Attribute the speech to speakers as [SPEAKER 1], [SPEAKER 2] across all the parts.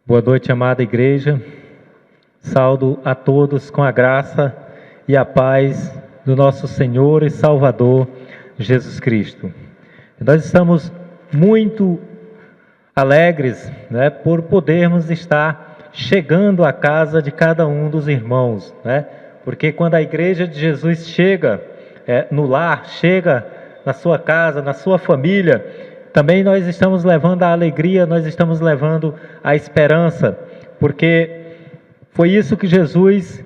[SPEAKER 1] Boa noite, amada igreja. Saúdo a todos com a graça e a paz do nosso Senhor e Salvador Jesus Cristo. Nós estamos muito alegres, por podermos estar chegando à casa de cada um dos irmãos, porque quando a igreja de Jesus chega no lar, chega na sua casa, na sua família, também nós estamos levando a alegria, nós estamos levando a esperança, porque foi isso que Jesus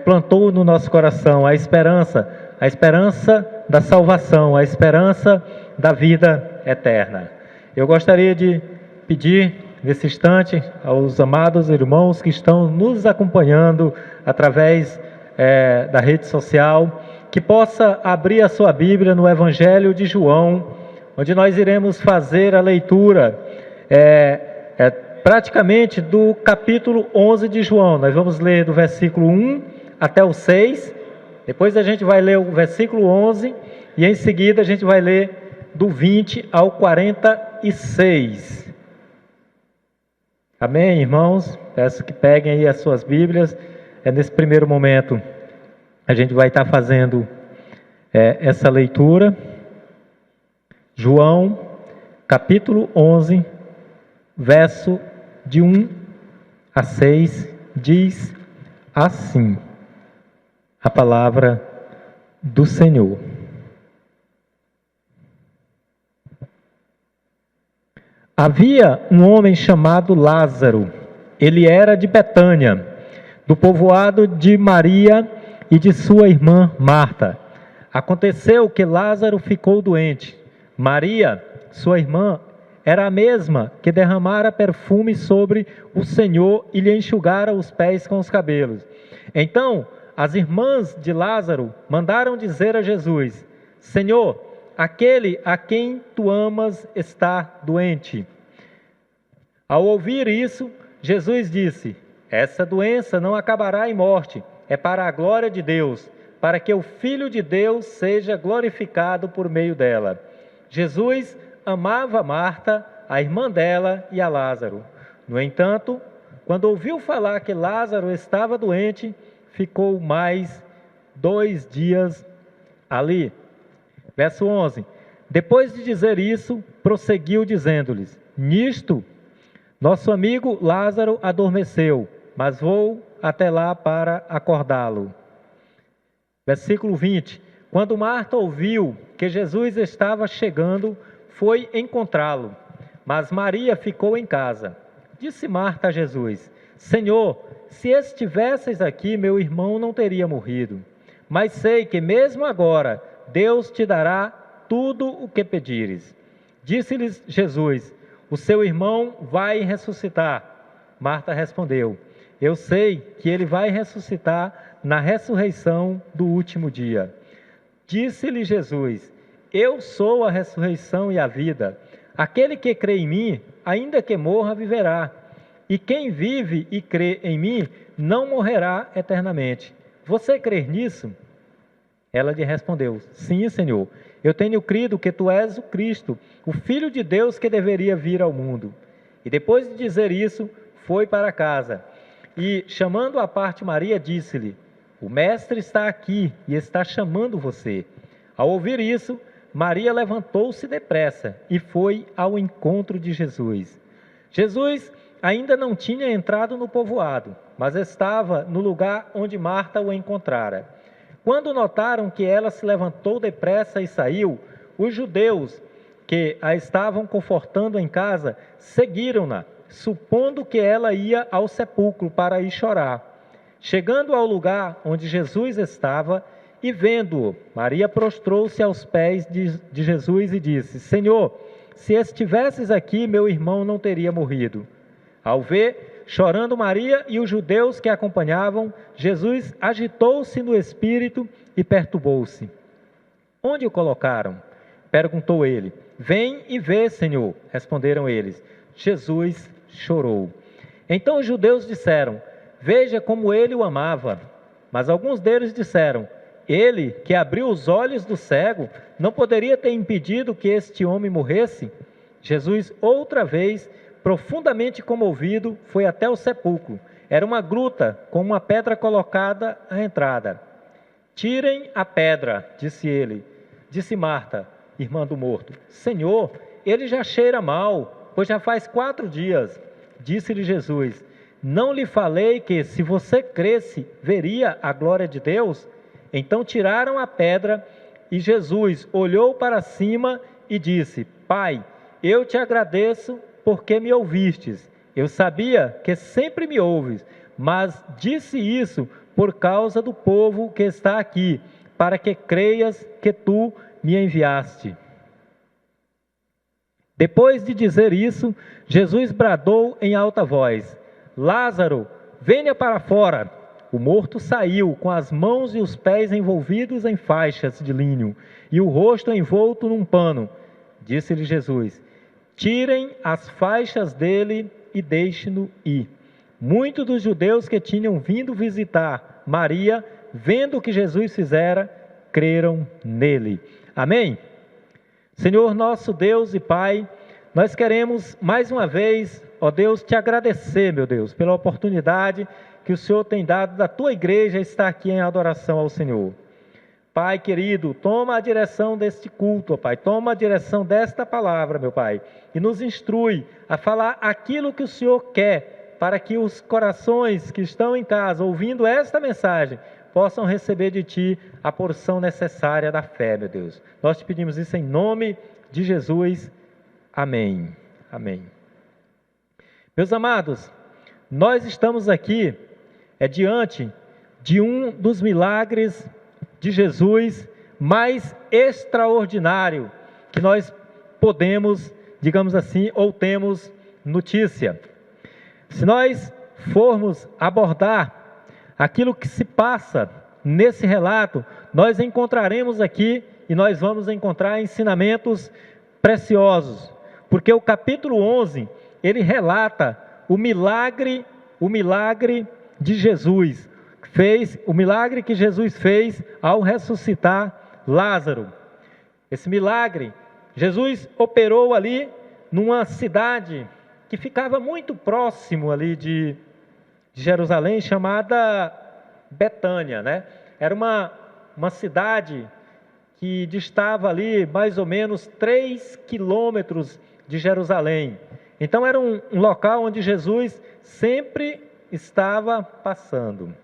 [SPEAKER 1] plantou no nosso coração, a esperança da salvação, a esperança da vida eterna. Eu gostaria de pedir nesse instante aos amados irmãos que estão nos acompanhando através da rede social, que possa abrir a sua Bíblia no Evangelho de João, onde nós iremos fazer a leitura praticamente do capítulo 11 de João. Nós vamos ler do versículo 1 até o 6, depois a gente vai ler o versículo 11 e em seguida a gente vai ler do 20 ao 46. Amém, irmãos? Peço que peguem aí as suas Bíblias. Nesse primeiro momento a gente vai estar fazendo essa leitura. João, capítulo 11, verso de 1 a 6, diz assim, a palavra do Senhor. Havia um homem chamado Lázaro, ele era de Betânia, do povoado de Maria e de sua irmã Marta. Aconteceu que Lázaro ficou doente. Maria, sua irmã, era a mesma que derramara perfume sobre o Senhor e lhe enxugara os pés com os cabelos. Então, as irmãs de Lázaro mandaram dizer a Jesus: Senhor, aquele a quem tu amas está doente. Ao ouvir isso, Jesus disse: essa doença não acabará em morte, é para a glória de Deus, para que o Filho de Deus seja glorificado por meio dela. Jesus amava Marta, a irmã dela e a Lázaro. No entanto, quando ouviu falar que Lázaro estava doente, ficou mais 2 dias ali. Verso 11. Depois de dizer isso, prosseguiu dizendo-lhes: nisto, nosso amigo Lázaro adormeceu, mas vou até lá para acordá-lo. Versículo 20. Quando Marta ouviu que Jesus estava chegando, foi encontrá-lo, mas Maria ficou em casa. Disse Marta a Jesus: Senhor, se estivesses aqui, meu irmão não teria morrido. Mas sei que mesmo agora Deus te dará tudo o que pedires. Disse-lhes Jesus: o seu irmão vai ressuscitar. Marta respondeu: eu sei que ele vai ressuscitar na ressurreição do último dia. Disse-lhe Jesus: eu sou a ressurreição e a vida. Aquele que crê em mim, ainda que morra, viverá. E quem vive e crê em mim, não morrerá eternamente. Você crê nisso? Ela lhe respondeu: sim, Senhor. Eu tenho crido que tu és o Cristo, o Filho de Deus que deveria vir ao mundo. E depois de dizer isso, foi para casa. E, chamando à parte Maria, disse-lhe: o Mestre está aqui e está chamando você. Ao ouvir isso, Maria levantou-se depressa e foi ao encontro de Jesus. Jesus ainda não tinha entrado no povoado, mas estava no lugar onde Marta o encontrara. Quando notaram que ela se levantou depressa e saiu, os judeus que a estavam confortando em casa seguiram-na, supondo que ela ia ao sepulcro para ir chorar. Chegando ao lugar onde Jesus estava e vendo-o, Maria prostrou-se aos pés de Jesus e disse: Senhor, se estivesses aqui, meu irmão não teria morrido. Ao ver, chorando Maria e os judeus que a acompanhavam, Jesus agitou-se no espírito e perturbou-se. Onde o colocaram? Perguntou ele. Vem e vê, Senhor, responderam eles. Jesus chorou. Então os judeus disseram: veja como ele o amava. Mas alguns deles disseram: ele, que abriu os olhos do cego, não poderia ter impedido que este homem morresse? Jesus outra vez profundamente comovido, foi até o sepulcro. Era uma gruta com uma pedra colocada à entrada. Tirem a pedra, disse ele. Disse Marta, irmã do morto. Senhor, ele já cheira mal, pois já faz 4 dias. Disse-lhe Jesus, não lhe falei que, se você cresce, veria a glória de Deus? Então tiraram a pedra e Jesus olhou para cima e disse, Pai, eu te agradeço porque me ouvistes. Eu sabia que sempre me ouves, mas disse isso por causa do povo que está aqui, para que creias que tu me enviaste. Depois de dizer isso, Jesus bradou em alta voz, Lázaro, venha para fora. O morto saiu, com as mãos e os pés envolvidos em faixas de linho, e o rosto envolto num pano. Disse-lhe Jesus, tirem as faixas dele e deixem-no ir. Muitos dos judeus que tinham vindo visitar Maria, vendo o que Jesus fizera, creram nele. Amém? Senhor nosso Deus e Pai, nós queremos mais uma vez, ó Deus, te agradecer, meu Deus, pela oportunidade que o Senhor tem dado da tua igreja estar aqui em adoração ao Senhor. Pai querido, toma a direção deste culto, ó Pai, toma a direção desta palavra, meu Pai, e nos instrui a falar aquilo que o Senhor quer, para que os corações que estão em casa ouvindo esta mensagem possam receber de Ti a porção necessária da fé, meu Deus. Nós te pedimos isso em nome de Jesus. Amém. Amém. Meus amados, nós estamos aqui diante de um dos milagres de Jesus mais extraordinário que nós podemos, digamos assim, ou temos notícia. Se nós formos abordar aquilo que se passa nesse relato, nós encontraremos aqui e nós vamos encontrar ensinamentos preciosos, porque o capítulo 11, ele relata o milagre de Jesus, o milagre que Jesus fez ao ressuscitar Lázaro. Esse milagre, Jesus operou ali numa cidade que ficava muito próximo ali de Jerusalém, chamada Betânia, né? Era uma cidade que distava ali mais ou menos 3 quilômetros de Jerusalém. Então era um local onde Jesus sempre estava passando.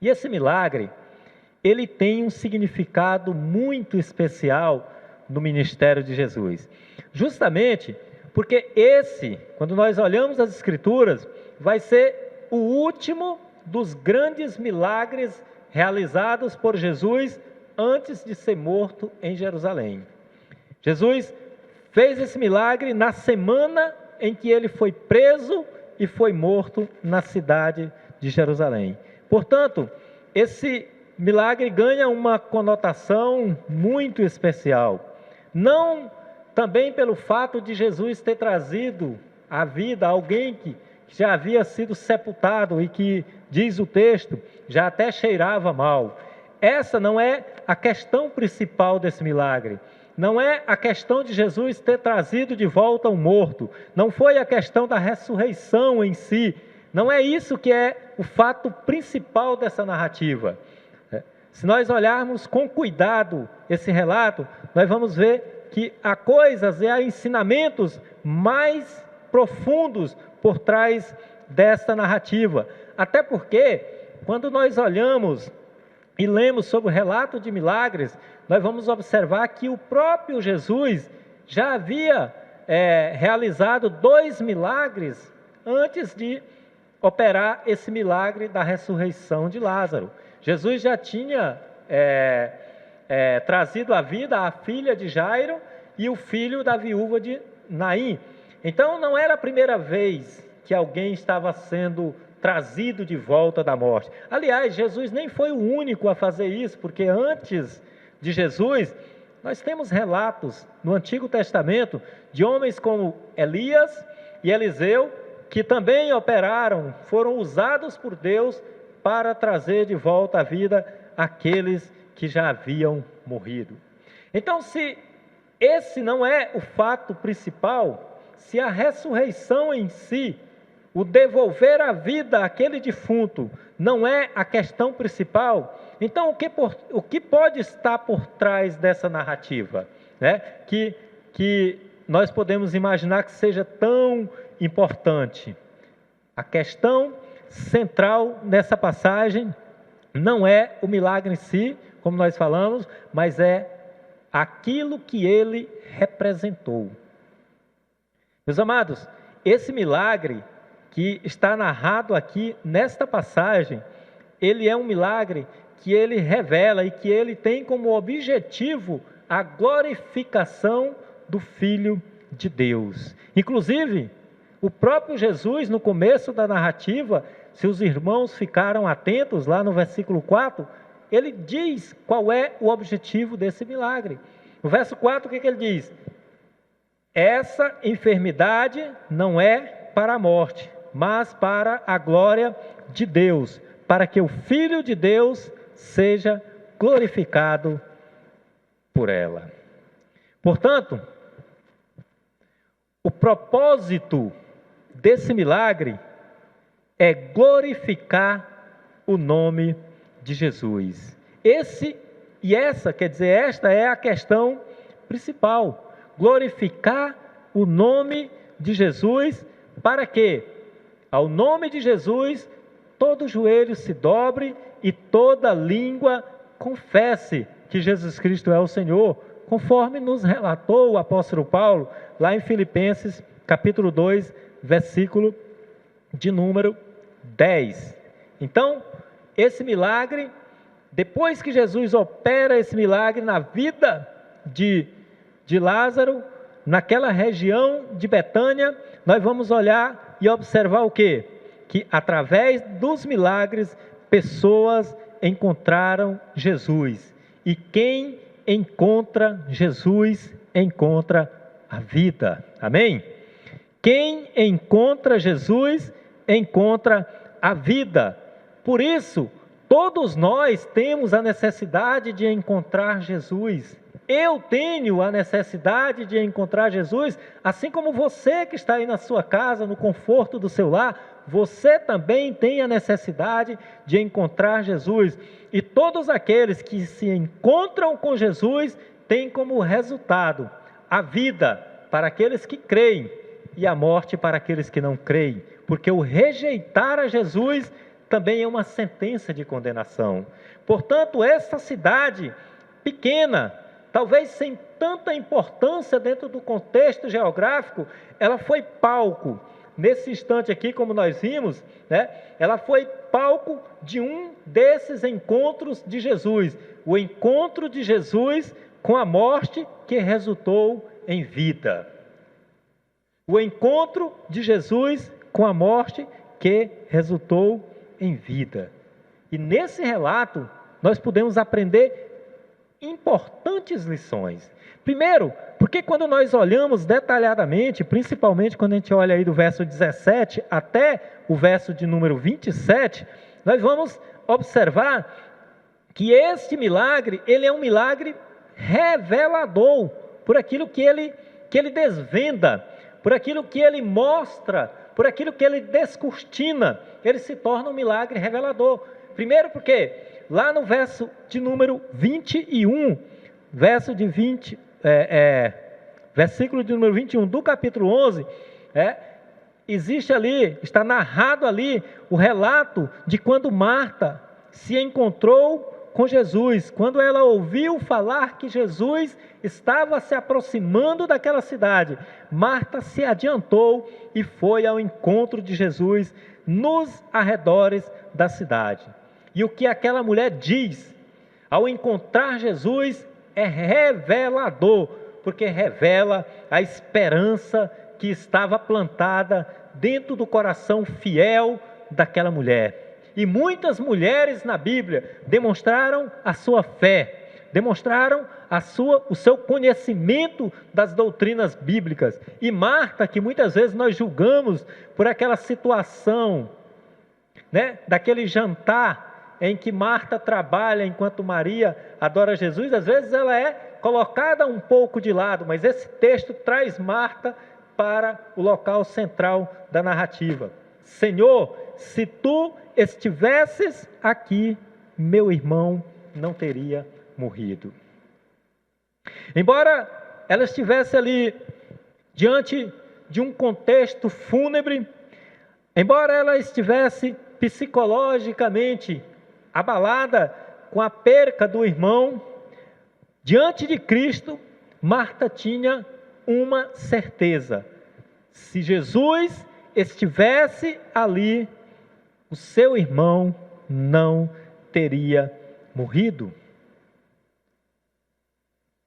[SPEAKER 1] E esse milagre, ele tem um significado muito especial no ministério de Jesus. Justamente porque quando nós olhamos as Escrituras, vai ser o último dos grandes milagres realizados por Jesus antes de ser morto em Jerusalém. Jesus fez esse milagre na semana em que ele foi preso e foi morto na cidade de Jerusalém. Portanto, esse milagre ganha uma conotação muito especial. Não também pelo fato de Jesus ter trazido à vida alguém que já havia sido sepultado e que, diz o texto, já até cheirava mal. Essa não é a questão principal desse milagre. Não é a questão de Jesus ter trazido de volta um morto. Não foi a questão da ressurreição em si. Não é isso que é o fato principal dessa narrativa. Se nós olharmos com cuidado esse relato, nós vamos ver que há coisas e há ensinamentos mais profundos por trás desta narrativa. Até porque, quando nós olhamos e lemos sobre o relato de milagres, nós vamos observar que o próprio Jesus já havia realizado 2 milagres antes de operar esse milagre da ressurreição de Lázaro. Jesus já tinha trazido à vida a filha de Jairo e o filho da viúva de Naim. Então não era a primeira vez que alguém estava sendo trazido de volta da morte. Aliás, Jesus nem foi o único a fazer isso, porque antes de Jesus, nós temos relatos no Antigo Testamento de homens como Elias e Eliseu, que também operaram, foram usados por Deus para trazer de volta à vida aqueles que já haviam morrido. Então, se esse não é o fato principal,
[SPEAKER 2] se a ressurreição em si, o devolver a vida àquele defunto, não é a questão principal, então o que pode estar por trás dessa narrativa, né? Que nós podemos imaginar que seja tão importante? A questão central nessa passagem não é o milagre em si, como nós falamos, mas é aquilo que ele representou. Meus amados, esse milagre que está narrado aqui nesta passagem, ele é um milagre que ele revela e que ele tem como objetivo a glorificação do Filho de Deus. Inclusive, o próprio Jesus, no começo da narrativa, se os irmãos ficaram atentos lá no versículo 4, ele diz qual é o objetivo desse milagre. No verso 4, o que ele diz? Essa enfermidade não é para a morte, mas para a glória de Deus, para que o Filho de Deus seja glorificado por ela. Portanto, o propósito desse milagre é glorificar o nome de Jesus. Esta é a questão principal. Glorificar o nome de Jesus, para que, ao nome de Jesus, todo joelho se dobre e toda língua confesse que Jesus Cristo é o Senhor, conforme nos relatou o apóstolo Paulo, lá em Filipenses, capítulo 2, versículo de número 10. Então, esse milagre, depois que Jesus opera esse milagre na vida de Lázaro, naquela região de Betânia, nós vamos olhar e observar o quê? Que através dos milagres, pessoas encontraram Jesus. E quem encontra Jesus, encontra a vida. Amém? Quem encontra Jesus, encontra a vida. Por isso, todos nós temos a necessidade de encontrar Jesus. Eu tenho a necessidade de encontrar Jesus, assim como você que está aí na sua casa, no conforto do seu lar, você também tem a necessidade de encontrar Jesus. E todos aqueles que se encontram com Jesus têm como resultado a vida para aqueles que creem e a morte para aqueles que não creem. Porque o rejeitar a Jesus também é uma sentença de condenação. Portanto, essa cidade pequena, talvez sem tanta importância dentro do contexto geográfico, ela foi palco. Nesse instante aqui, como nós vimos, né, ela foi palco de um desses encontros de Jesus. O encontro de Jesus com a morte que resultou em vida. O encontro de Jesus com a morte que resultou em vida. E nesse relato, nós podemos aprender importantes lições. Primeiro, porque quando nós olhamos detalhadamente, principalmente quando a gente olha aí do verso 17 até o verso de número 27, nós vamos observar que este milagre, ele é um milagre revelador, por aquilo que ele desvenda, por aquilo que ele mostra, por aquilo que ele descortina, ele se torna um milagre revelador. Primeiro porque, lá no verso de número 21, versículo de número 21 do capítulo 11, existe ali, está narrado ali o relato de quando Marta se encontrou com Jesus, quando ela ouviu falar que Jesus estava se aproximando daquela cidade. Marta se adiantou e foi ao encontro de Jesus nos arredores da cidade. E o que aquela mulher diz ao encontrar Jesus é revelador, porque revela a esperança que estava plantada dentro do coração fiel daquela mulher. E muitas mulheres na Bíblia demonstraram a sua fé, demonstraram o seu conhecimento das doutrinas bíblicas. E Marta, que muitas vezes nós julgamos por aquela situação, né, daquele jantar em que Marta trabalha enquanto Maria adora Jesus, às vezes ela é colocada um pouco de lado, mas esse texto traz Marta para o local central da narrativa. Senhor, se tu estivesses aqui, meu irmão não teria morrido. Embora ela estivesse ali diante de um contexto fúnebre, embora ela estivesse psicologicamente abalada com a perca do irmão, diante de Cristo, Marta tinha uma certeza: se Jesus estivesse ali, o seu irmão não teria morrido.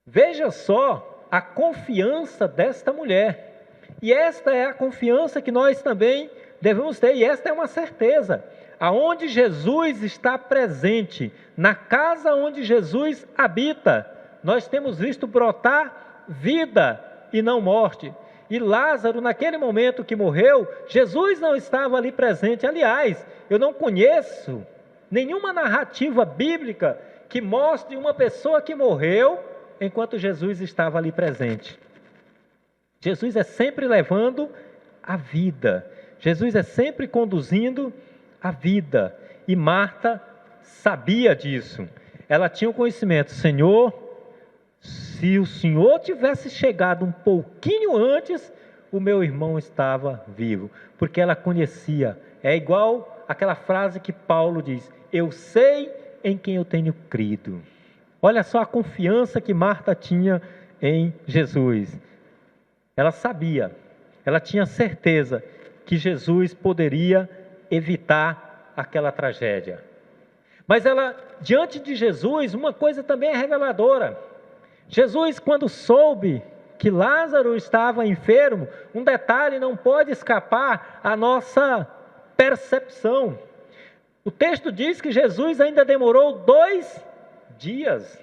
[SPEAKER 2] Veja só a confiança desta mulher. E esta é a confiança que nós também devemos ter, e esta é uma certeza. Aonde Jesus está presente, na casa onde Jesus habita, nós temos visto brotar vida e não morte. E Lázaro, naquele momento que morreu, Jesus não estava ali presente. Aliás, eu não conheço nenhuma narrativa bíblica que mostre uma pessoa que morreu enquanto Jesus estava ali presente. Jesus é sempre levando a vida. Jesus é sempre conduzindo a vida. E Marta sabia disso. Ela tinha o conhecimento: Senhor, se o Senhor tivesse chegado um pouquinho antes, o meu irmão estava vivo. Porque ela conhecia. É igual aquela frase que Paulo diz: eu sei em quem eu tenho crido. Olha só a confiança que Marta tinha em Jesus. Ela sabia, ela tinha certeza que Jesus poderia evitar aquela tragédia. Mas ela, diante de Jesus, uma coisa também é reveladora. Jesus, quando soube que Lázaro estava enfermo, um detalhe não pode escapar à nossa percepção. O texto diz que Jesus ainda demorou 2 dias.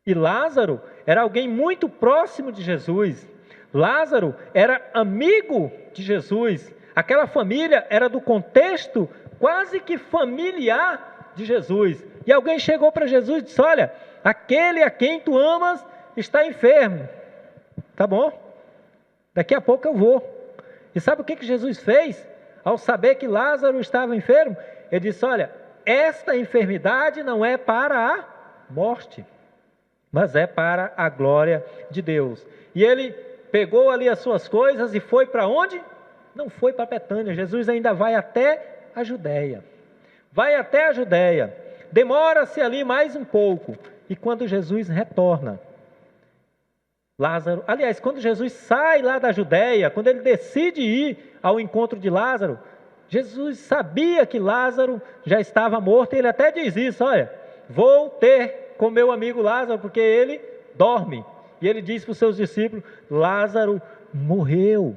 [SPEAKER 2] E Lázaro era alguém muito próximo de Jesus. Lázaro era amigo de Jesus. Aquela família era do contexto quase que familiar de Jesus. E alguém chegou para Jesus e disse: olha, aquele a quem tu amas está enfermo. Tá bom, daqui a pouco eu vou. E sabe o que Jesus fez? Ao saber que Lázaro estava enfermo, ele disse: olha, esta enfermidade não é para a morte, mas é para a glória de Deus. E ele pegou ali as suas coisas e foi para onde? Não foi para Betânia. Jesus ainda vai até a Judéia. Vai até a Judéia. Demora-se ali mais um pouco. E quando Jesus retorna, Lázaro, aliás, quando Jesus sai lá da Judéia, quando ele decide ir ao encontro de Lázaro, Jesus sabia que Lázaro já estava morto, e ele até diz isso: olha, vou ter com meu amigo Lázaro, porque ele dorme. E ele diz para os seus discípulos: Lázaro morreu.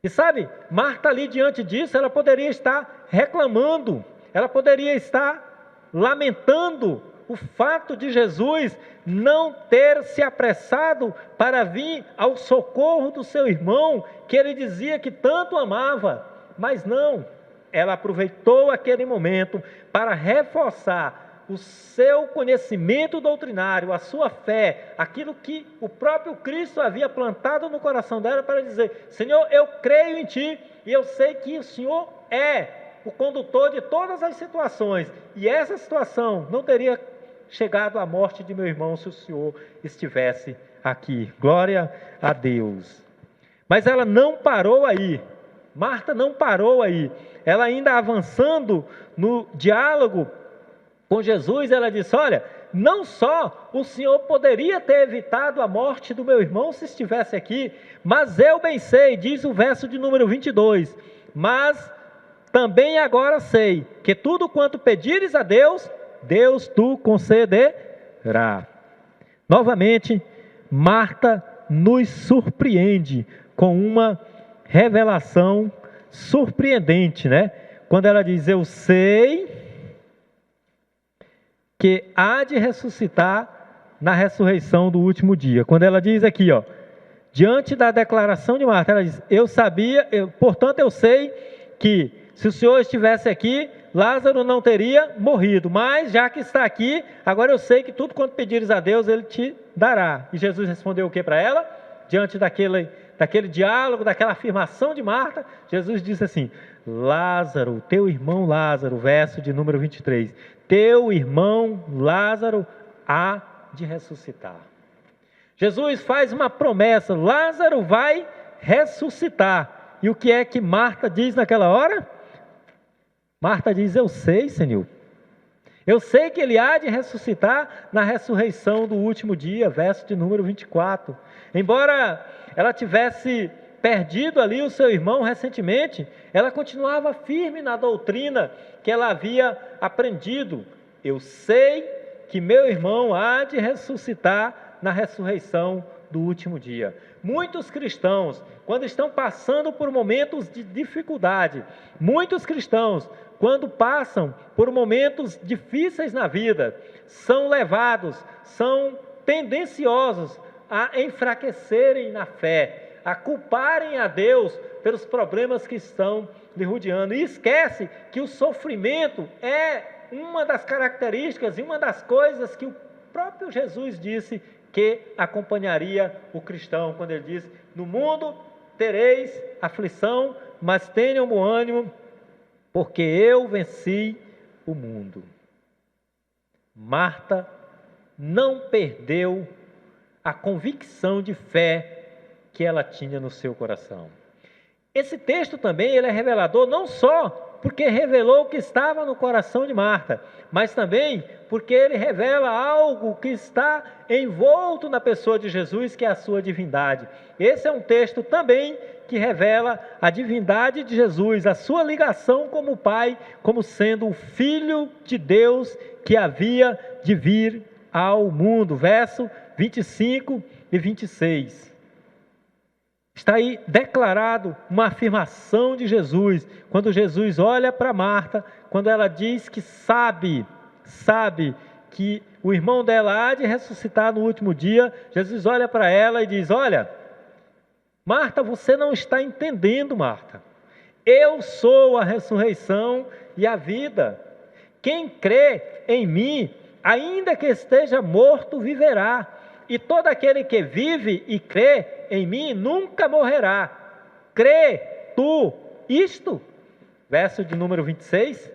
[SPEAKER 2] E sabe, Marta ali diante disso, ela poderia estar reclamando, ela poderia estar lamentando o fato de Jesus não ter se apressado para vir ao socorro do seu irmão, que ele dizia que tanto amava. Mas não, ela aproveitou aquele momento para reforçar o seu conhecimento doutrinário, a sua fé, aquilo que o próprio Cristo havia plantado no coração dela, para dizer: Senhor, eu creio em Ti, e eu sei que o Senhor é o condutor de todas as situações, e essa situação não teria chegado à morte de meu irmão se o Senhor estivesse aqui. Glória a Deus. Mas ela não parou aí. Marta não parou aí. Ela ainda avançando no diálogo com Jesus, ela disse: olha, não só o Senhor poderia ter evitado a morte do meu irmão se estivesse aqui, mas eu bem sei, diz o verso de número 22, mas também agora sei que tudo quanto pedires a Deus, Deus tu concederá. Novamente, Marta nos surpreende com uma revelação surpreendente, né? Quando ela diz: eu sei que há de ressuscitar na ressurreição do último dia. Quando ela diz aqui, ó, diante da declaração de Marta, ela diz: eu sabia, portanto eu sei que se o Senhor estivesse aqui, Lázaro não teria morrido, mas já que está aqui, agora eu sei que tudo quanto pedires a Deus, Ele te dará. E Jesus respondeu o que para ela? Diante daquele diálogo, daquela afirmação de Marta, Jesus disse assim: Lázaro, teu irmão Lázaro, verso de número 23, teu irmão Lázaro há de ressuscitar. Jesus faz uma promessa: Lázaro vai ressuscitar. E o que é que Marta diz naquela hora? Marta diz: eu sei, Senhor. Eu sei que ele há de ressuscitar na ressurreição do último dia, verso de número 24. Embora ela tivesse perdido ali o seu irmão recentemente, ela continuava firme na doutrina que ela havia aprendido. Eu sei que meu irmão há de ressuscitar na ressurreição do último dia. Muitos cristãos, quando estão passando por momentos de dificuldade, muitos cristãos, quando passam por momentos difíceis na vida, são levados, são tendenciosos a enfraquecerem na fé, a culparem a Deus pelos problemas que estão lhe rodeando. E esquece que o sofrimento é uma das características e uma das coisas que o próprio Jesus disse que acompanharia o cristão, quando ele diz: no mundo tereis aflição, mas tenham bom ânimo, porque eu venci o mundo. Marta não perdeu a convicção de fé que ela tinha no seu coração. Esse texto também ele é revelador não só porque revelou o que estava no coração de Marta, mas também porque ele revela algo que está envolto na pessoa de Jesus, que é a sua divindade. Esse é um texto também que revela a divindade de Jesus, a sua ligação como Pai, como sendo o Filho de Deus que havia de vir ao mundo. Verso 25 e 26. Está aí declarado uma afirmação de Jesus, quando Jesus olha para Marta, quando ela diz que sabe que o irmão dela há de ressuscitar no último dia. Jesus olha para ela e diz: olha, Marta, você não está entendendo, Marta. Eu sou a ressurreição e a vida. Quem crê em mim, ainda que esteja morto, viverá. E todo aquele que vive e crê em mim nunca morrerá. Crê tu isto? Verso de número 26.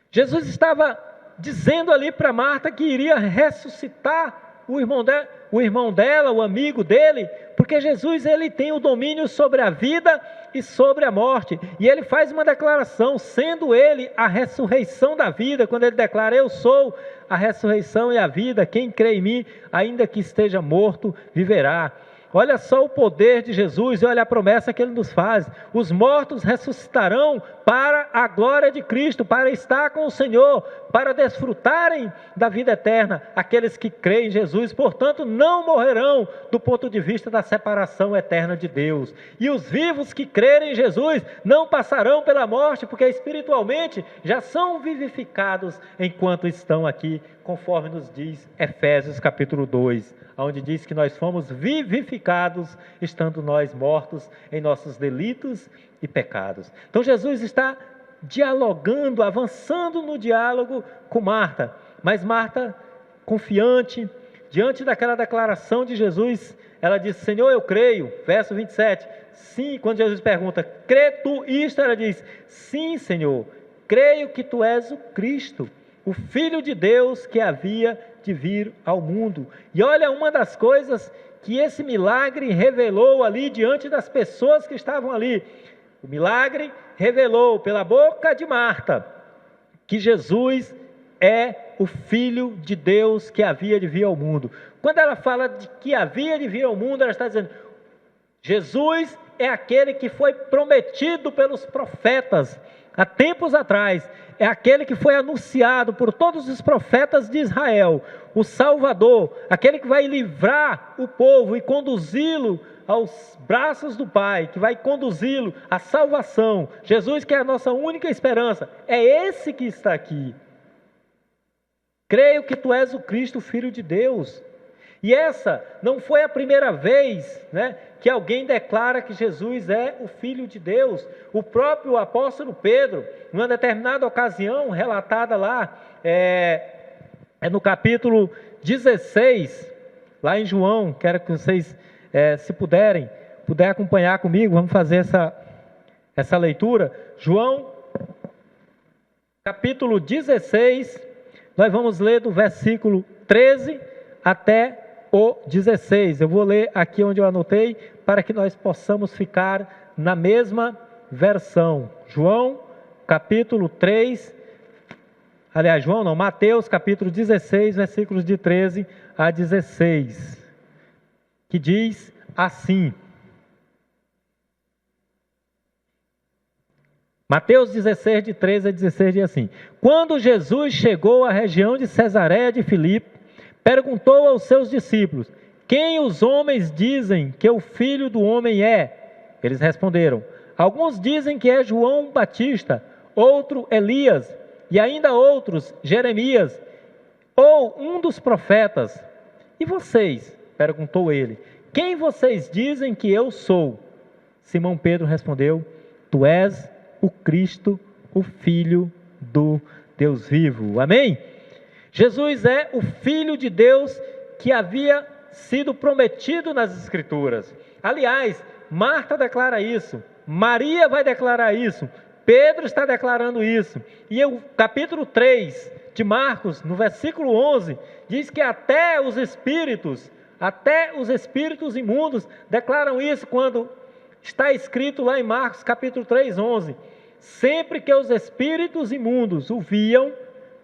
[SPEAKER 2] Jesus estava dizendo ali para Marta que iria ressuscitar o irmão dela, o amigo dele, porque Jesus ele tem o domínio sobre a vida e sobre a morte. E ele faz uma declaração, sendo ele a ressurreição da vida, quando ele declara: eu sou a ressurreição e a vida, quem crê em mim, ainda que esteja morto, viverá. Olha só o poder de Jesus e olha a promessa que ele nos faz: os mortos ressuscitarão para a glória de Cristo, para estar com o Senhor, para desfrutarem da vida eterna. Aqueles que creem em Jesus, portanto, não morrerão do ponto de vista da separação eterna de Deus. E os vivos que crerem em Jesus não passarão pela morte, porque espiritualmente já são vivificados enquanto estão aqui, conforme nos diz Efésios capítulo 2, onde diz que nós fomos vivificados, estando nós mortos em nossos delitos e pecados. Então Jesus está dialogando, avançando no diálogo com Marta, mas Marta, confiante, diante daquela declaração de Jesus, ela diz: Senhor, eu creio. Verso 27, sim, quando Jesus pergunta: crê tu isto? Ela diz: sim, Senhor, creio que tu és o Cristo, o Filho de Deus que havia de vir ao mundo. E olha uma das coisas que esse milagre revelou ali diante das pessoas que estavam ali. O milagre revelou pela boca de Marta que Jesus é o Filho de Deus que havia de vir ao mundo. Quando ela fala de que havia de vir ao mundo, ela está dizendo: Jesus é aquele que foi prometido pelos profetas há tempos atrás, é aquele que foi anunciado por todos os profetas de Israel, o Salvador, aquele que vai livrar o povo e conduzi-lo aos braços do Pai, que vai conduzi-lo à salvação. Jesus, que é a nossa única esperança, é esse que está aqui. Creio que tu és o Cristo, Filho de Deus. E essa não foi a primeira vez, que alguém declara que Jesus é o Filho de Deus. O próprio apóstolo Pedro, numa determinada ocasião, relatada lá, no capítulo 16, lá em João, quero que vocês, se puder acompanhar comigo, vamos fazer essa leitura. João, capítulo 16, nós vamos ler do versículo 13 até o 16. Eu vou ler aqui onde eu anotei, para que nós possamos ficar na mesma versão. João, capítulo 3, Mateus, capítulo 16, versículos de 13 a 16, que diz assim. Mateus 16, de 13 a 16, diz assim: Quando Jesus chegou à região de Cesareia de Filipe, perguntou aos seus discípulos: Quem os homens dizem que o Filho do Homem é? Eles responderam: Alguns dizem que é João Batista, outro Elias, e ainda outros Jeremias, ou um dos profetas. E vocês? Perguntou ele: Quem vocês dizem que eu sou? Simão Pedro respondeu: Tu és o Cristo, o Filho do Deus vivo. Amém? Jesus é o Filho de Deus que havia sido prometido nas Escrituras. Aliás, Marta declara isso, Maria vai declarar isso, Pedro está declarando isso. E o capítulo 3 de Marcos, no versículo 11, diz que até os espíritos imundos declaram isso, quando está escrito lá em Marcos capítulo 3, 11. Sempre que os espíritos imundos o viam,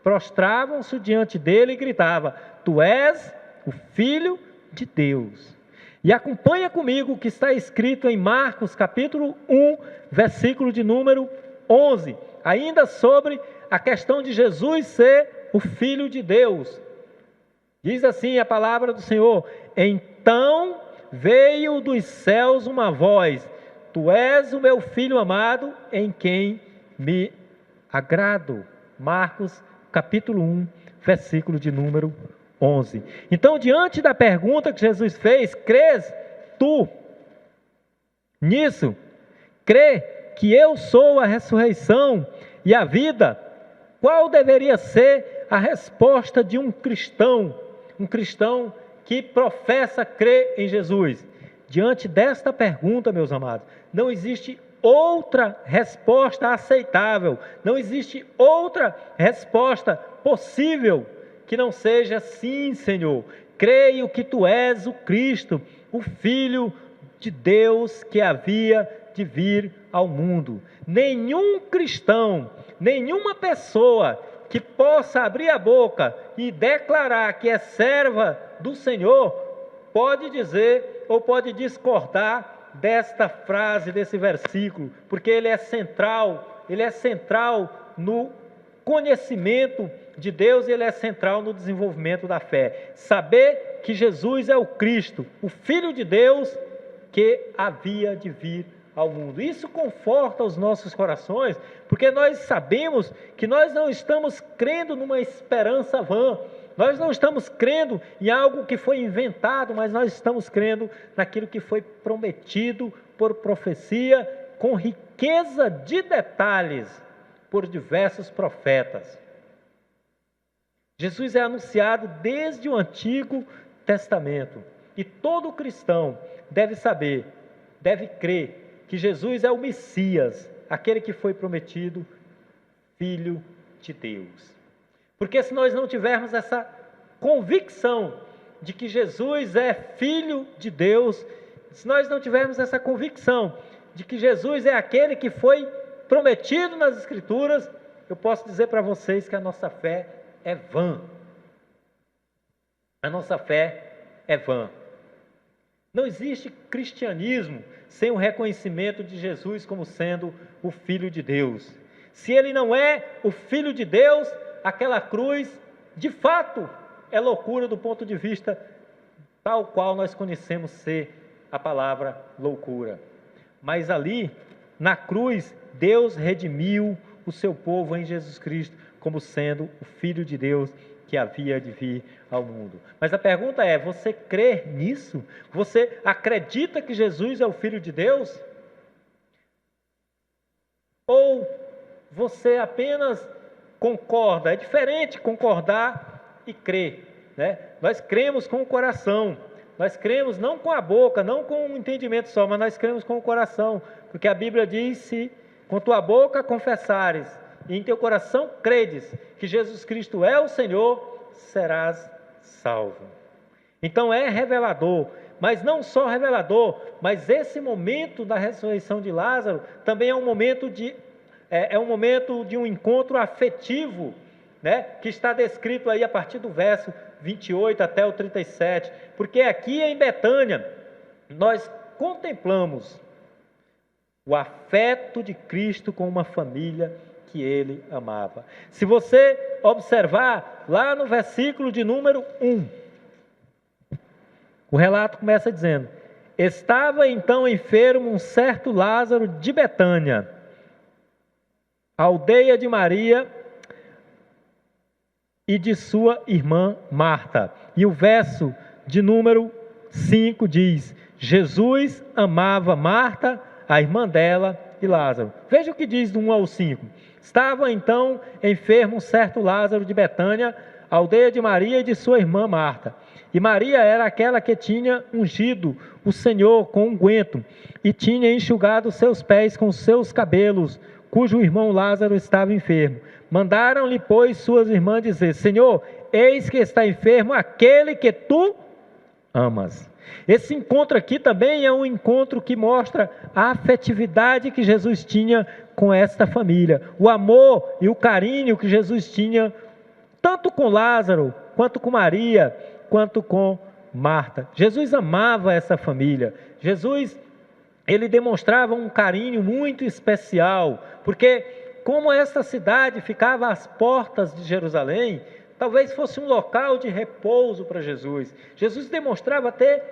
[SPEAKER 2] prostravam-se diante dele e gritavam: Tu és o Filho de Deus. E acompanha comigo o que está escrito em Marcos capítulo 1, versículo de número 11, ainda sobre a questão de Jesus ser o Filho de Deus. Diz assim a palavra do Senhor: Então veio dos céus uma voz: Tu és o meu Filho amado, em quem me agrado. Marcos capítulo 1, versículo de número 11. Então, diante da pergunta que Jesus fez: crês tu nisso? Crê que eu sou a ressurreição e a vida? Qual deveria ser a resposta de um cristão que professa crer em Jesus? Diante desta pergunta, meus amados, não existe outra resposta aceitável, não existe outra resposta possível que não seja: sim, Senhor, creio que Tu és o Cristo, o Filho de Deus que havia de vir ao mundo. Nenhum cristão, nenhuma pessoa que possa abrir a boca e declarar que é serva do Senhor, pode dizer ou pode discordar desta frase, desse versículo, porque ele é central no conhecimento de Deus, e ele é central no desenvolvimento da fé. Saber que Jesus é o Cristo, o Filho de Deus que havia de vir ao mundo. Isso conforta os nossos corações, porque nós sabemos que nós não estamos crendo numa esperança vã, nós não estamos crendo em algo que foi inventado, mas nós estamos crendo naquilo que foi prometido por profecia, com riqueza de detalhes, por diversos profetas. Jesus é anunciado desde o Antigo Testamento, e todo cristão deve saber, deve crer que Jesus é o Messias, aquele que foi prometido, Filho de Deus. Porque se nós não tivermos essa convicção de que Jesus é Filho de Deus, se nós não tivermos essa convicção de que Jesus é aquele que foi prometido nas Escrituras, eu posso dizer para vocês que a nossa fé é vã. A nossa fé é vã. Não existe cristianismo sem o reconhecimento de Jesus como sendo o Filho de Deus. Se Ele não é o Filho de Deus, aquela cruz, de fato, é loucura do ponto de vista tal qual nós conhecemos ser a palavra loucura. Mas ali, na cruz, Deus redimiu o seu povo em Jesus Cristo como sendo o Filho de Deus que havia de vir ao mundo. Mas a pergunta é: você crê nisso? Você acredita que Jesus é o Filho de Deus? Ou você apenas concorda? É diferente concordar e crer. né? Nós cremos com o coração, nós cremos não com a boca, não com o entendimento só, mas nós cremos com o coração, porque a Bíblia diz: se com tua boca confessares e em teu coração credes que Jesus Cristo é o Senhor, serás salvo. Então é revelador, mas não só revelador, mas esse momento da ressurreição de Lázaro também é um momento de um encontro afetivo, né, que está descrito aí a partir do verso 28 até o 37, porque aqui em Betânia nós contemplamos o afeto de Cristo com uma família que ele amava. Se você observar lá no versículo de número 1, o relato começa dizendo: estava então enfermo um certo Lázaro de Betânia, aldeia de Maria e de sua irmã Marta. E o verso de número 5 diz: Jesus amava Marta, a irmã dela, e Lázaro. Veja o que diz do 1 ao 5. Estava então enfermo um certo Lázaro de Betânia, aldeia de Maria e de sua irmã Marta. E Maria era aquela que tinha ungido o Senhor com unguento e tinha enxugado seus pés com seus cabelos, cujo irmão Lázaro estava enfermo. Mandaram-lhe, pois, suas irmãs dizer: Senhor, eis que está enfermo aquele que tu amas. Esse encontro aqui também é um encontro que mostra a afetividade que Jesus tinha com esta família, o amor e o carinho que Jesus tinha tanto com Lázaro, quanto com Maria, quanto com Marta. Jesus amava essa família. Jesus, ele demonstrava um carinho muito especial, porque como esta cidade ficava às portas de Jerusalém, talvez fosse um local de repouso para Jesus. Jesus demonstrava ter,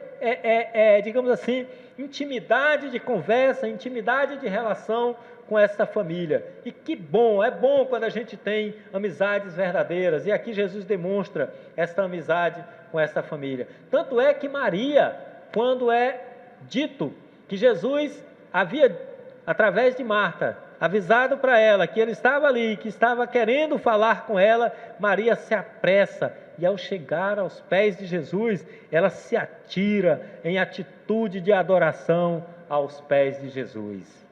[SPEAKER 2] digamos assim, intimidade de conversa, intimidade de relação com essa família. E que bom, é bom quando a gente tem amizades verdadeiras. E aqui Jesus demonstra esta amizade com essa família. Tanto é que Maria, quando é dito que Jesus havia, através de Marta, avisado para ela que ele estava ali, que estava querendo falar com ela, Maria se apressa e ao chegar aos pés de Jesus, ela se atira em atitude de adoração aos pés de Jesus.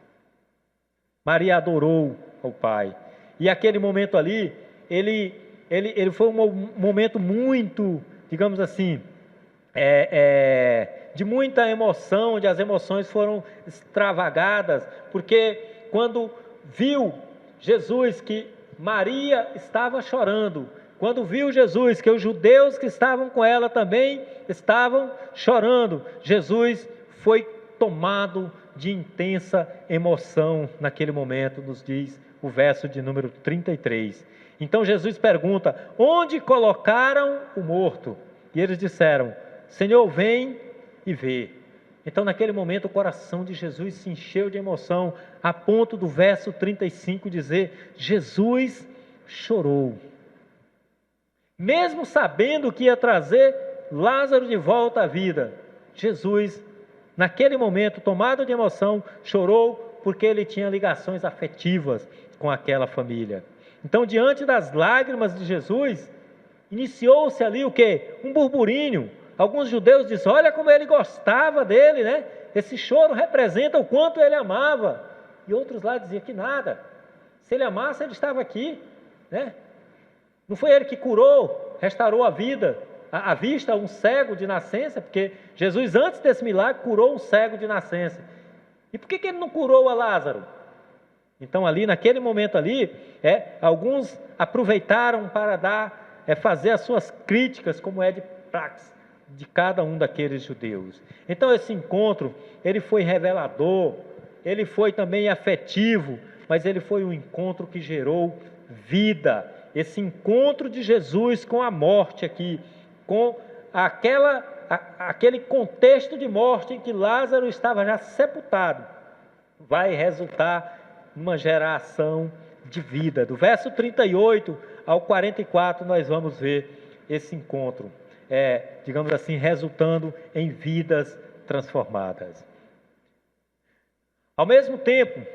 [SPEAKER 2] Maria adorou ao Pai. E aquele momento ali, ele foi um momento muito, digamos assim, de muita emoção, onde as emoções foram extravagadas, porque quando viu Jesus que Maria estava chorando, quando viu Jesus que os judeus que estavam com ela também estavam chorando, Jesus foi tomado de intensa emoção naquele momento, nos diz o verso de número 33. Então Jesus pergunta: onde colocaram o morto? E eles disseram: Senhor, vem e vê. Então naquele momento o coração de Jesus se encheu de emoção, a ponto do verso 35 dizer: Jesus chorou. Mesmo sabendo que ia trazer Lázaro de volta à vida, Jesus, naquele momento, tomado de emoção, chorou porque ele tinha ligações afetivas com aquela família. Então, diante das lágrimas de Jesus, iniciou-se ali o quê? Um burburinho. Alguns judeus disseram: olha como ele gostava dele, né? Esse choro representa o quanto ele amava. E outros lá diziam que nada. Se ele amasse, ele estava aqui, né? Não foi ele que curou, restaurou a vida, a vista a um cego de nascença, porque Jesus, antes desse milagre, curou um cego de nascença. E por que ele não curou a Lázaro? Então ali, naquele momento ali, alguns aproveitaram para fazer as suas críticas, como é de praxe de cada um daqueles judeus. Então esse encontro, ele foi revelador, ele foi também afetivo, mas ele foi um encontro que gerou vida. Esse encontro de Jesus com a morte aqui, com aquele contexto de morte em que Lázaro estava já sepultado, vai resultar numa geração de vida. Do verso 38 ao 44 nós vamos ver esse encontro, digamos assim, resultando em vidas transformadas. Ao mesmo tempo,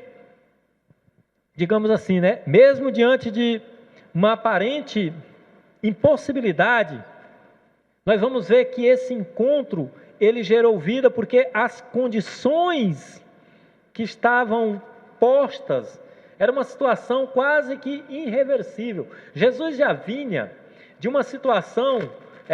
[SPEAKER 2] digamos assim, né, mesmo diante de uma aparente impossibilidade, nós vamos ver que esse encontro, ele gerou vida, porque as condições que estavam postas, era uma situação quase que irreversível. Jesus já vinha de uma situação,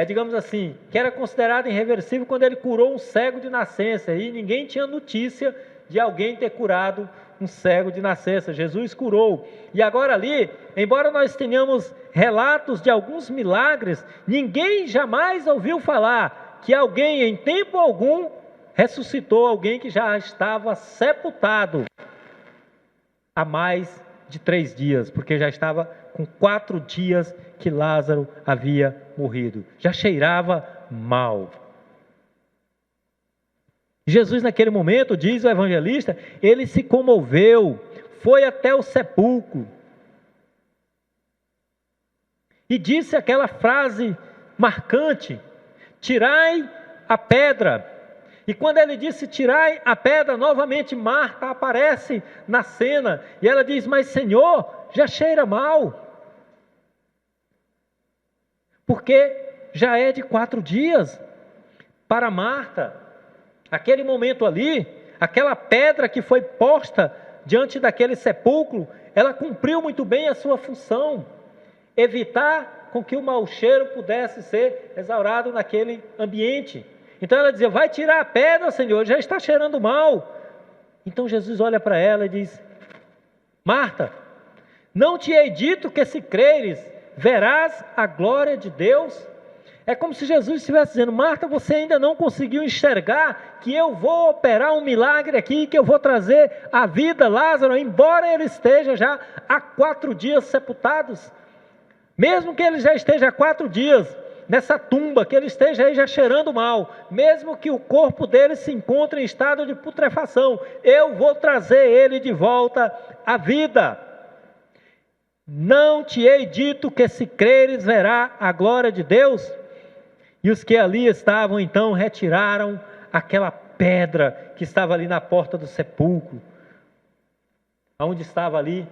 [SPEAKER 2] digamos assim, que era considerada irreversível quando ele curou um cego de nascença, e ninguém tinha notícia de alguém ter curado um cego de nascença. Jesus curou. E agora ali, embora nós tenhamos relatos de alguns milagres, ninguém jamais ouviu falar que alguém em tempo algum ressuscitou alguém que já estava sepultado há mais de 3 dias, porque já estava com 4 dias que Lázaro havia morrido, já cheirava mal. Jesus naquele momento, diz o evangelista, ele se comoveu, foi até o sepulcro e disse aquela frase marcante: tirai a pedra. E quando ele disse tirai a pedra, novamente Marta aparece na cena e ela diz: mas Senhor, já cheira mal, porque já é de 4 dias. Para Marta, aquele momento ali, aquela pedra que foi posta diante daquele sepulcro, ela cumpriu muito bem a sua função, evitar com que o mau cheiro pudesse ser exaurado naquele ambiente. Então ela dizia: vai tirar a pedra, Senhor, já está cheirando mal. Então Jesus olha para ela e diz: Marta, não te hei dito que se creres, verás a glória de Deus? É como se Jesus estivesse dizendo: Marta, você ainda não conseguiu enxergar que eu vou operar um milagre aqui, que eu vou trazer à vida Lázaro, embora ele esteja já há 4 dias sepultados. Mesmo que ele já esteja há 4 dias nessa tumba, que ele esteja aí já cheirando mal, mesmo que o corpo dele se encontre em estado de putrefação, eu vou trazer ele de volta à vida. Não te hei dito que se creres verá a glória de Deus? E os que ali estavam então retiraram aquela pedra que estava ali na porta do sepulcro, onde estava ali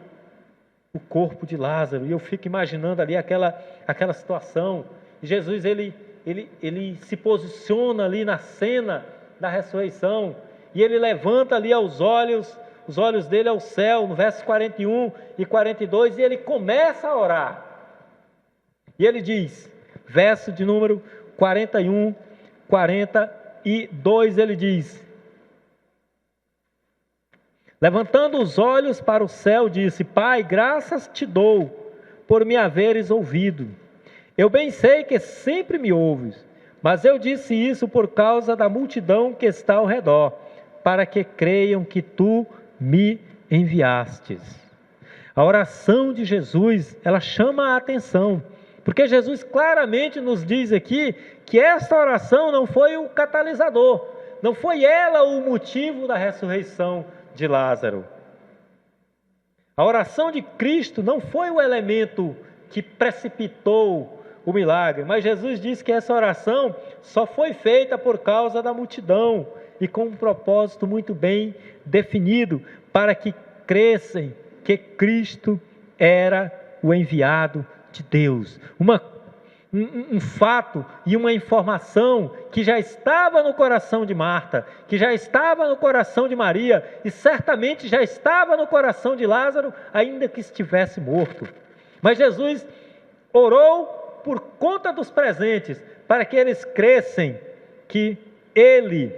[SPEAKER 2] o corpo de Lázaro. E eu fico imaginando ali aquela situação. Jesus ele se posiciona ali na cena da ressurreição, e ele levanta ali os olhos dele ao céu, no versos 41 e 42, e ele começa a orar. E ele diz, verso de número 41, 42, ele diz: levantando os olhos para o céu, disse: Pai, graças te dou por me haveres ouvido. Eu bem sei que sempre me ouves, mas eu disse isso por causa da multidão que está ao redor, para que creiam que tu me enviastes. A oração de Jesus, ela chama a atenção, porque Jesus claramente nos diz aqui que esta oração não foi o catalisador, não foi ela o motivo da ressurreição de Lázaro. A oração de Cristo não foi o elemento que precipitou o milagre, mas Jesus disse que essa oração só foi feita por causa da multidão e com um propósito muito bem definido, para que crescem que Cristo era o enviado de Deus. Um fato e uma informação que já estava no coração de Marta, que já estava no coração de Maria e certamente já estava no coração de Lázaro, ainda que estivesse morto. Mas Jesus orou por conta dos presentes, para que eles crescem que Ele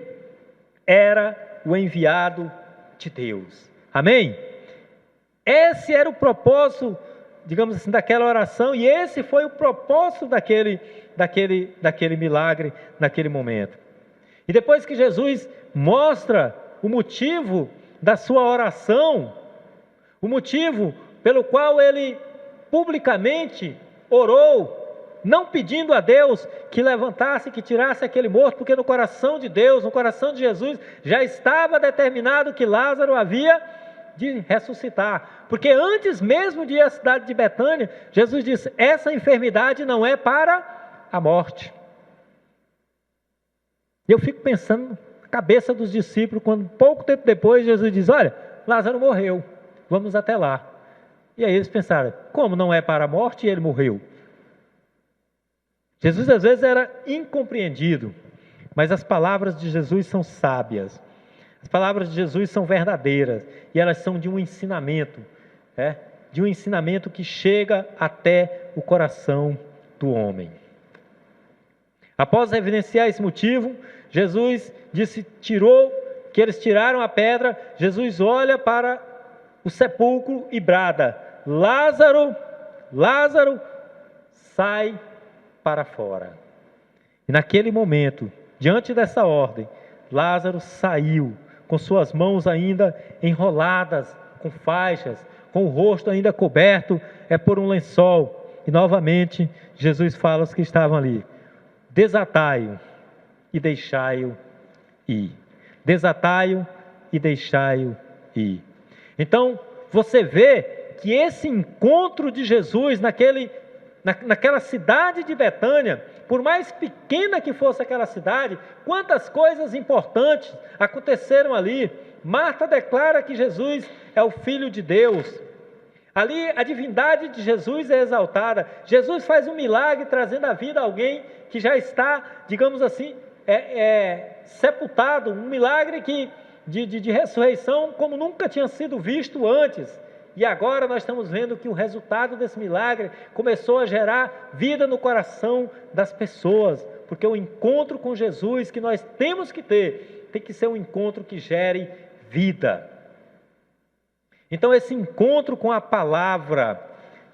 [SPEAKER 2] era o enviado de Deus. Amém? Esse era o propósito, digamos assim, daquela oração, e esse foi o propósito daquele milagre, naquele momento. E depois que Jesus mostra o motivo da sua oração, o motivo pelo qual ele publicamente orou, não pedindo a Deus que levantasse, que tirasse aquele morto, porque no coração de Deus, no coração de Jesus, já estava determinado que Lázaro havia de ressuscitar, porque antes mesmo de ir à cidade de Betânia, Jesus disse: essa enfermidade não é para a morte. E eu fico pensando na cabeça dos discípulos, quando pouco tempo depois Jesus diz: olha, Lázaro morreu, vamos até lá. E aí eles pensaram: como não é para a morte e ele morreu? Jesus às vezes era incompreendido, mas as palavras de Jesus são sábias. As palavras de Jesus são verdadeiras e elas são de um ensinamento, de um ensinamento que chega até o coração do homem. Após evidenciar esse motivo, Jesus disse, que eles tiraram a pedra. Jesus olha para o sepulcro e brada: Lázaro, Lázaro, sai para fora. E naquele momento, diante dessa ordem, Lázaro saiu com suas mãos ainda enroladas com faixas, com o rosto ainda coberto por um lençol. E novamente Jesus fala aos que estavam ali: desatai-o e deixai-o ir. Desatai-o e deixai-o ir. Então, você vê que esse encontro de Jesus naquela cidade de Betânia, por mais pequena que fosse aquela cidade, quantas coisas importantes aconteceram ali. Marta declara que Jesus é o Filho de Deus. Ali a divindade de Jesus é exaltada. Jesus faz um milagre trazendo à vida alguém que já está, digamos assim, sepultado. Um milagre de ressurreição como nunca tinha sido visto antes. E agora nós estamos vendo que o resultado desse milagre começou a gerar vida no coração das pessoas, porque o encontro com Jesus que nós temos que ter, tem que ser um encontro que gere vida. Então esse encontro com a palavra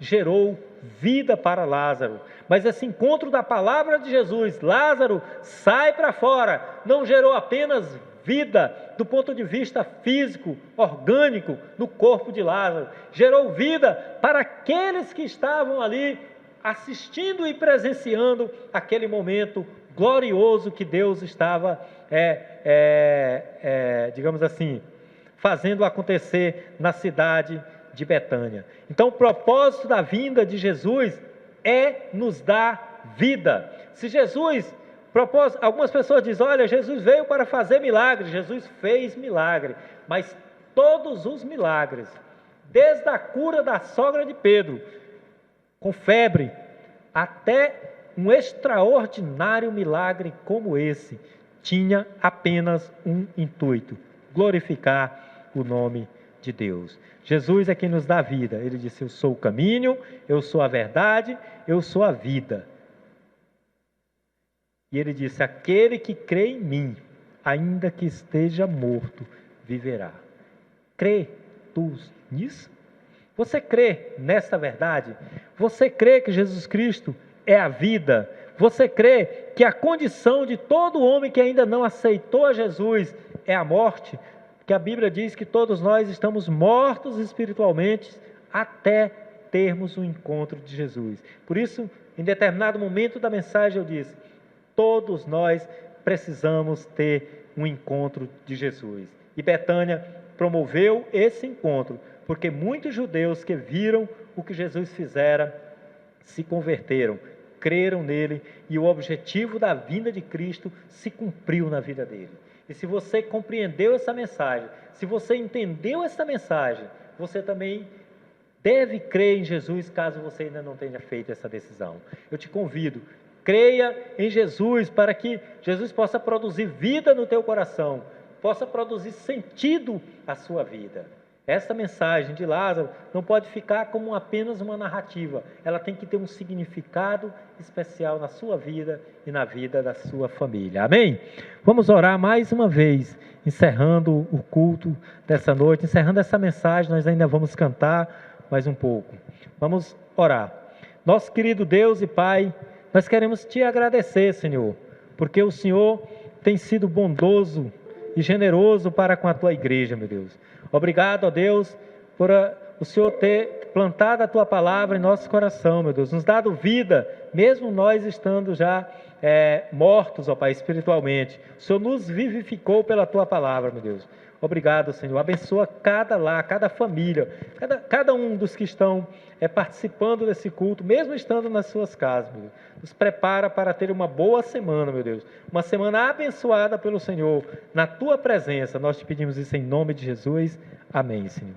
[SPEAKER 2] gerou vida para Lázaro, mas esse encontro da palavra de Jesus, Lázaro, sai para fora, não gerou apenas vida do ponto de vista físico, orgânico, no corpo de Lázaro, gerou vida para aqueles que estavam ali assistindo e presenciando aquele momento glorioso que Deus estava, digamos assim, fazendo acontecer na cidade de Betânia. Então o propósito da vinda de Jesus é nos dar vida. Se Jesus algumas pessoas dizem, olha, Jesus veio para fazer milagres. Jesus fez milagre, mas todos os milagres, desde a cura da sogra de Pedro, com febre, até um extraordinário milagre como esse, tinha apenas um intuito: glorificar o nome de Deus. Jesus é quem nos dá vida. Ele disse, eu sou o caminho, eu sou a verdade, eu sou a vida. E ele disse, aquele que crê em mim, ainda que esteja morto, viverá. Crê tu nisso? Você crê nesta verdade? Você crê que Jesus Cristo é a vida? Você crê que a condição de todo homem que ainda não aceitou a Jesus é a morte? Porque a Bíblia diz que todos nós estamos mortos espiritualmente até termos um encontro de Jesus. Por isso, em determinado momento da mensagem eu disse, todos nós precisamos ter um encontro de Jesus. E Betânia promoveu esse encontro, porque muitos judeus que viram o que Jesus fizera, se converteram, creram nele, e o objetivo da vinda de Cristo se cumpriu na vida dele. E se você compreendeu essa mensagem, se você entendeu essa mensagem, você também deve crer em Jesus, caso você ainda não tenha feito essa decisão. Eu te convido, creia em Jesus, para que Jesus possa produzir vida no teu coração, possa produzir sentido à sua vida. Essa mensagem de Lázaro não pode ficar como apenas uma narrativa, ela tem que ter um significado especial na sua vida e na vida da sua família. Amém? Vamos orar mais uma vez, encerrando o culto dessa noite, encerrando essa mensagem. Nós ainda vamos cantar mais um pouco. Vamos orar. Nosso querido Deus e Pai, nós queremos te agradecer, Senhor, porque o Senhor tem sido bondoso e generoso para com a tua igreja, meu Deus. Obrigado, ó Deus, por o Senhor ter plantado a tua palavra em nosso coração, meu Deus, nos dado vida, mesmo nós estando já mortos, ó Pai, espiritualmente. O Senhor nos vivificou pela tua palavra, meu Deus. Obrigado, Senhor. Abençoa cada lar, cada família, cada um dos que estão participando desse culto, mesmo estando nas suas casas, meu Deus. Nos prepara para ter uma boa semana, meu Deus. Uma semana abençoada pelo Senhor, na tua presença. Nós te pedimos isso em nome de Jesus. Amém, Senhor.